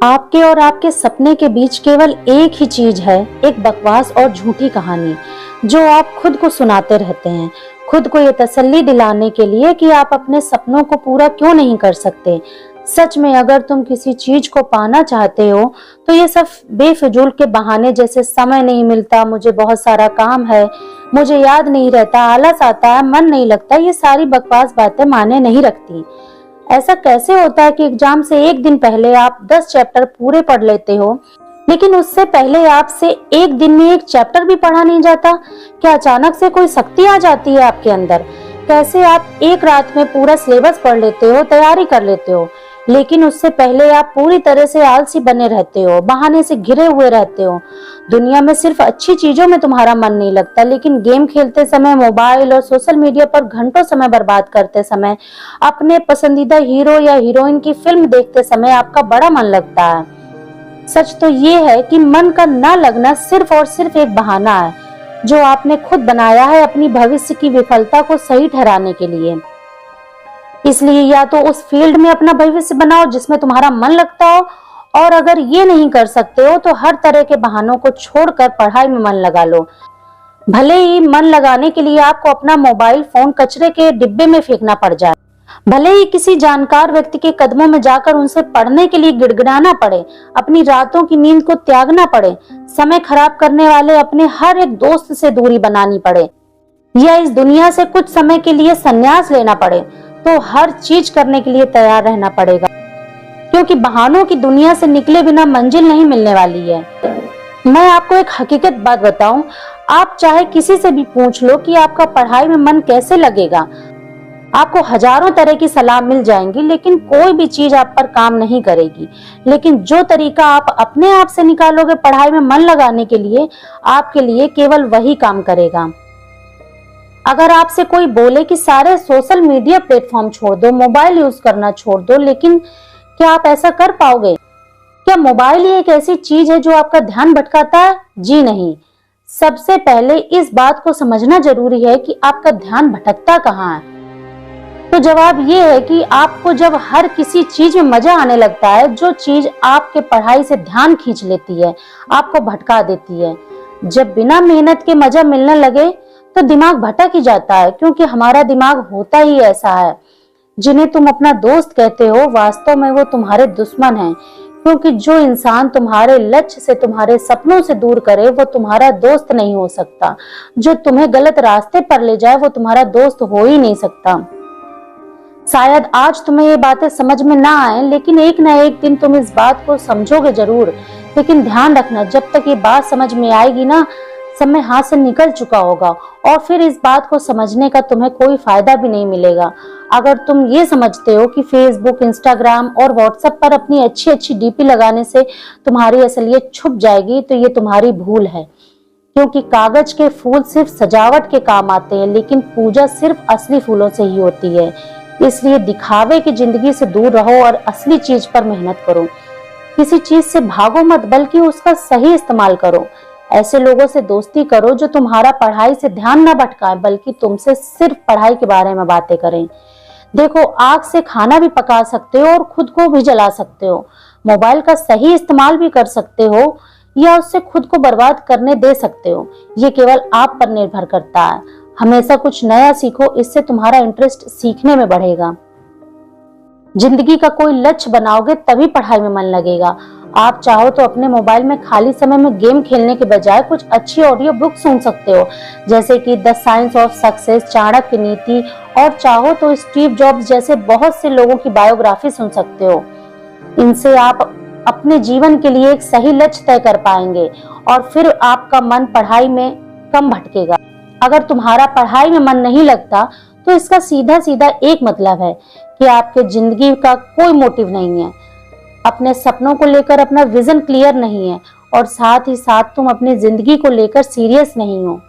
आपके और आपके सपने के बीच केवल एक ही चीज है, एक बकवास और झूठी कहानी जो आप खुद को सुनाते रहते हैं, खुद को ये तसल्ली दिलाने के लिए कि आप अपने सपनों को पूरा क्यों नहीं कर सकते। सच में अगर तुम किसी चीज को पाना चाहते हो तो ये सब बेफिजूल के बहाने जैसे समय नहीं मिलता, मुझे बहुत सारा काम है, मुझे याद नहीं रहता, आलस आता है, मन नहीं लगता, ये सारी बकवास बातें माने नहीं रखती। ऐसा कैसे होता है कि एग्जाम से एक दिन पहले आप 10 चैप्टर पूरे पढ़ लेते हो, लेकिन उससे पहले आपसे एक दिन में एक चैप्टर भी पढ़ा नहीं जाता? क्या अचानक से कोई शक्ति आ जाती है आपके अंदर? कैसे आप एक रात में पूरा सिलेबस पढ़ लेते हो, तैयारी कर लेते हो, लेकिन उससे पहले आप पूरी तरह से आलसी बने रहते हो, बहाने से घिरे हुए रहते हो। दुनिया में सिर्फ अच्छी चीजों में तुम्हारा मन नहीं लगता, लेकिन गेम खेलते समय, मोबाइल और सोशल मीडिया पर घंटों समय बर्बाद करते समय, अपने पसंदीदा हीरो या हीरोइन की फिल्म देखते समय आपका बड़ा मन लगता है। सच तो ये है कि मन का ना लगना सिर्फ और सिर्फ एक बहाना है जो आपने खुद बनाया है अपनी भविष्य की विफलता को सही ठहराने के लिए। इसलिए या तो उस फील्ड में अपना भविष्य बनाओ जिसमें तुम्हारा मन लगता हो, और अगर ये नहीं कर सकते हो तो हर तरह के बहानों को छोड़कर पढ़ाई में मन लगा लो। भले ही मन लगाने के लिए आपको अपना मोबाइल फोन कचरे के डिब्बे में फेंकना पड़ जाए, भले ही किसी जानकार व्यक्ति के कदमों में जाकर उनसे पढ़ने के लिए गिड़गिड़ाना पड़े, अपनी रातों की नींद को त्यागना पड़े, समय खराब करने वाले अपने हर एक दोस्त से दूरी बनानी पड़े, या इस दुनिया से कुछ समय के लिए संन्यास लेना पड़े, तो हर चीज करने के लिए तैयार रहना पड़ेगा, क्योंकि बहानों की दुनिया से निकले बिना मंजिल नहीं मिलने वाली है। मैं आपको एक हकीकत बात बताऊं, आप चाहे किसी से भी पूछ लो कि आपका पढ़ाई में मन कैसे लगेगा, आपको हजारों तरह की सलाह मिल जाएंगी, लेकिन कोई भी चीज आप पर काम नहीं करेगी। लेकिन जो तरीका आप अपने आप से निकालोगे पढ़ाई में मन लगाने के लिए, आपके लिए केवल वही काम करेगा। अगर आपसे कोई बोले कि सारे सोशल मीडिया प्लेटफॉर्म छोड़ दो, मोबाइल यूज करना छोड़ दो, लेकिन क्या आप ऐसा कर पाओगे? क्या मोबाइल ही एक ऐसी चीज है जो आपका ध्यान भटकाता है? जी नहीं। सबसे पहले इस बात को समझना जरूरी है कि आपका ध्यान भटकता कहाँ है। तो जवाब ये है कि आपको जब हर किसी चीज में मजा आने लगता है, जो चीज आपके पढ़ाई से ध्यान खींच लेती है, आपको भटका देती है। जब बिना मेहनत के मजा मिलने लगे तो दिमाग भटक ही जाता है, क्योंकि हमारा दिमाग होता ही ऐसा है। जिन्हें तुम अपना दोस्त कहते हो, वास्तव में वो तुम्हारे दुश्मन हैं, क्योंकि जो इंसान तुम्हारे लक्ष्य से, तुम्हारे सपनों से दूर करे, वो तुम्हारा दोस्त नहीं हो सकता। जो तुम्हें गलत रास्ते पर ले जाए, वो तुम्हारा दोस्त हो ही नहीं सकता। शायद आज तुम्हें ये बातें समझ में ना आए, लेकिन एक ना एक दिन तुम इस बात को समझोगे जरूर। लेकिन ध्यान रखना, जब तक ये बात समझ में आएगी ना, समय हाथ से निकल चुका होगा, और फिर इस बात को समझने का तुम्हें कोई फायदा भी नहीं मिलेगा। अगर तुम ये समझते हो कि फेसबुक, इंस्टाग्राम और व्हाट्सएप पर अपनी अच्छी अच्छी डीपी लगाने से तुम्हारी असलियत छुप जाएगी, तो ये तुम्हारी भूल है। क्योंकि कागज के फूल सिर्फ सजावट के काम आते हैं, लेकिन पूजा सिर्फ असली फूलों से ही होती है। इसलिए दिखावे की जिंदगी से दूर रहो और असली चीज पर मेहनत करो। किसी चीज से भागो मत, बल्कि उसका सही इस्तेमाल करो। ऐसे लोगों से दोस्ती करो जो तुम्हारा पढ़ाई से ध्यान न भटकाए, बल्कि तुमसे सिर्फ पढ़ाई के बारे में बातें करें। देखो, आग से खाना भी पका सकते हो और खुद को भी जला सकते हो। मोबाइल का सही इस्तेमाल भी कर सकते हो, या उससे खुद को बर्बाद करने दे सकते हो। ये केवल आप पर निर्भर करता है। हमेशा कुछ नया सीखो, इससे तुम्हारा इंटरेस्ट सीखने में बढ़ेगा। जिंदगी का कोई लक्ष्य बनाओगे तभी पढ़ाई में मन लगेगा। आप चाहो तो अपने मोबाइल में खाली समय में गेम खेलने के बजाय कुछ अच्छी ऑडियो बुक सुन सकते हो, जैसे कि the science of success, Chanakya नीति, और चाहो तो स्टीव जॉब्स जैसे बहुत से लोगों की बायोग्राफी सुन सकते हो। इनसे आप अपने जीवन के लिए एक सही लक्ष्य तय कर पाएंगे, और फिर आपका मन पढ़ाई में कम भटकेगा। अगर तुम्हारा पढ़ाई में मन नहीं लगता, तो इसका सीधा सीधा एक मतलब है कि आपके जिंदगी का कोई मोटिव नहीं है, अपने सपनों को लेकर अपना विजन क्लियर नहीं है, और साथ ही साथ तुम अपनी जिंदगी को लेकर सीरियस नहीं हो।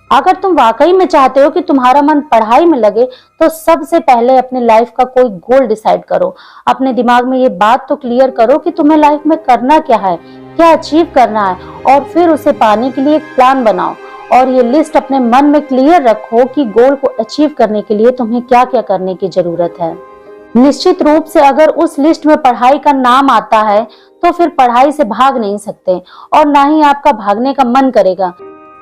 अगर तुम वाकई में चाहते हो कि तुम्हारा मन पढ़ाई में लगे, तो सबसे पहले अपने लाइफ का कोई गोल डिसाइड करो। अपने दिमाग में ये बात तो क्लियर करो कि तुम्हें लाइफ में करना क्या है, क्या अचीव करना है, और फिर उसे पाने के लिए एक प्लान बनाओ। और ये लिस्ट अपने मन में क्लियर रखो कि गोल को अचीव करने के लिए तुम्हें क्या क्या करने की जरूरत है। निश्चित रूप से अगर उस लिस्ट में पढ़ाई का नाम आता है, तो फिर पढ़ाई से भाग नहीं सकते और ना ही आपका भागने का मन करेगा,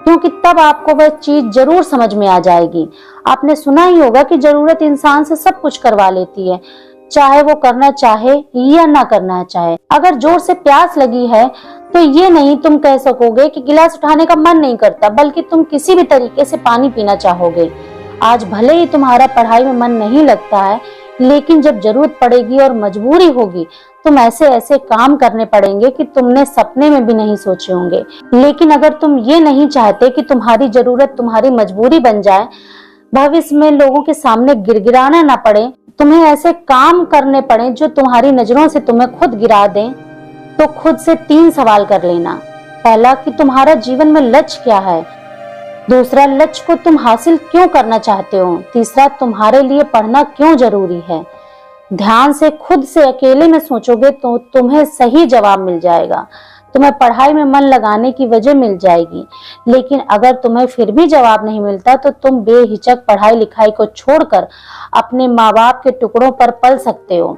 क्योंकि तब आपको वह चीज जरूर समझ में आ जाएगी। आपने सुना ही होगा कि जरूरत इंसान से सब कुछ करवा लेती है, चाहे वो करना चाहे या ना करना चाहे। अगर जोर से प्यास लगी है तो ये नहीं तुम कह सकोगे कि गिलास उठाने का मन नहीं करता, बल्कि तुम किसी भी तरीके से पानी पीना चाहोगे। आज भले ही तुम्हारा पढ़ाई में मन नहीं लगता है, लेकिन जब जरूरत पड़ेगी और मजबूरी होगी, तुम ऐसे ऐसे काम करने पड़ेंगे कि तुमने सपने में भी नहीं सोचे होंगे। लेकिन अगर तुम ये नहीं चाहते कि तुम्हारी जरूरत तुम्हारी मजबूरी बन जाए, भविष्य में लोगों के सामने गिड़गिड़ाना ना पड़े, तुम्हें ऐसे काम करने पड़े जो तुम्हारी नजरों से तुम्हें खुद गिरा दें, तो खुद से 3 सवाल कर लेना। पहला, कि तुम्हारा जीवन में लक्ष्य क्या है। दूसरा, लक्ष्य को तुम हासिल क्यों करना चाहते हो। तीसरा, तुम्हारे लिए पढ़ना क्यों जरूरी है। ध्यान से खुद से अकेले में सोचोगे तो तुम्हें सही जवाब मिल जाएगा, तुम्हें पढ़ाई में मन लगाने की वजह मिल जाएगी। लेकिन अगर तुम्हें फिर भी जवाब नहीं मिलता तो तुम बेहिचक पढ़ाई लिखाई को छोड़कर अपने माँ बाप के टुकड़ों पर पल सकते हो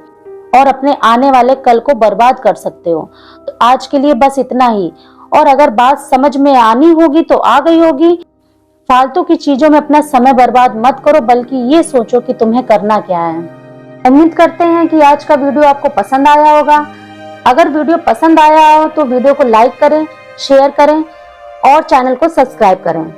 और अपने आने वाले कल को बर्बाद कर सकते हो। तो आज के लिए बस इतना ही, और अगर बात समझ में आनी होगी तो आ गई होगी। फालतू की चीजों में अपना समय बर्बाद मत करो, बल्कि ये सोचो कि तुम्हें करना क्या है। उम्मीद करते हैं कि आज का वीडियो आपको पसंद आया होगा। अगर वीडियो पसंद आया हो तो वीडियो को लाइक करें, शेयर करें और चैनल को सब्सक्राइब करें।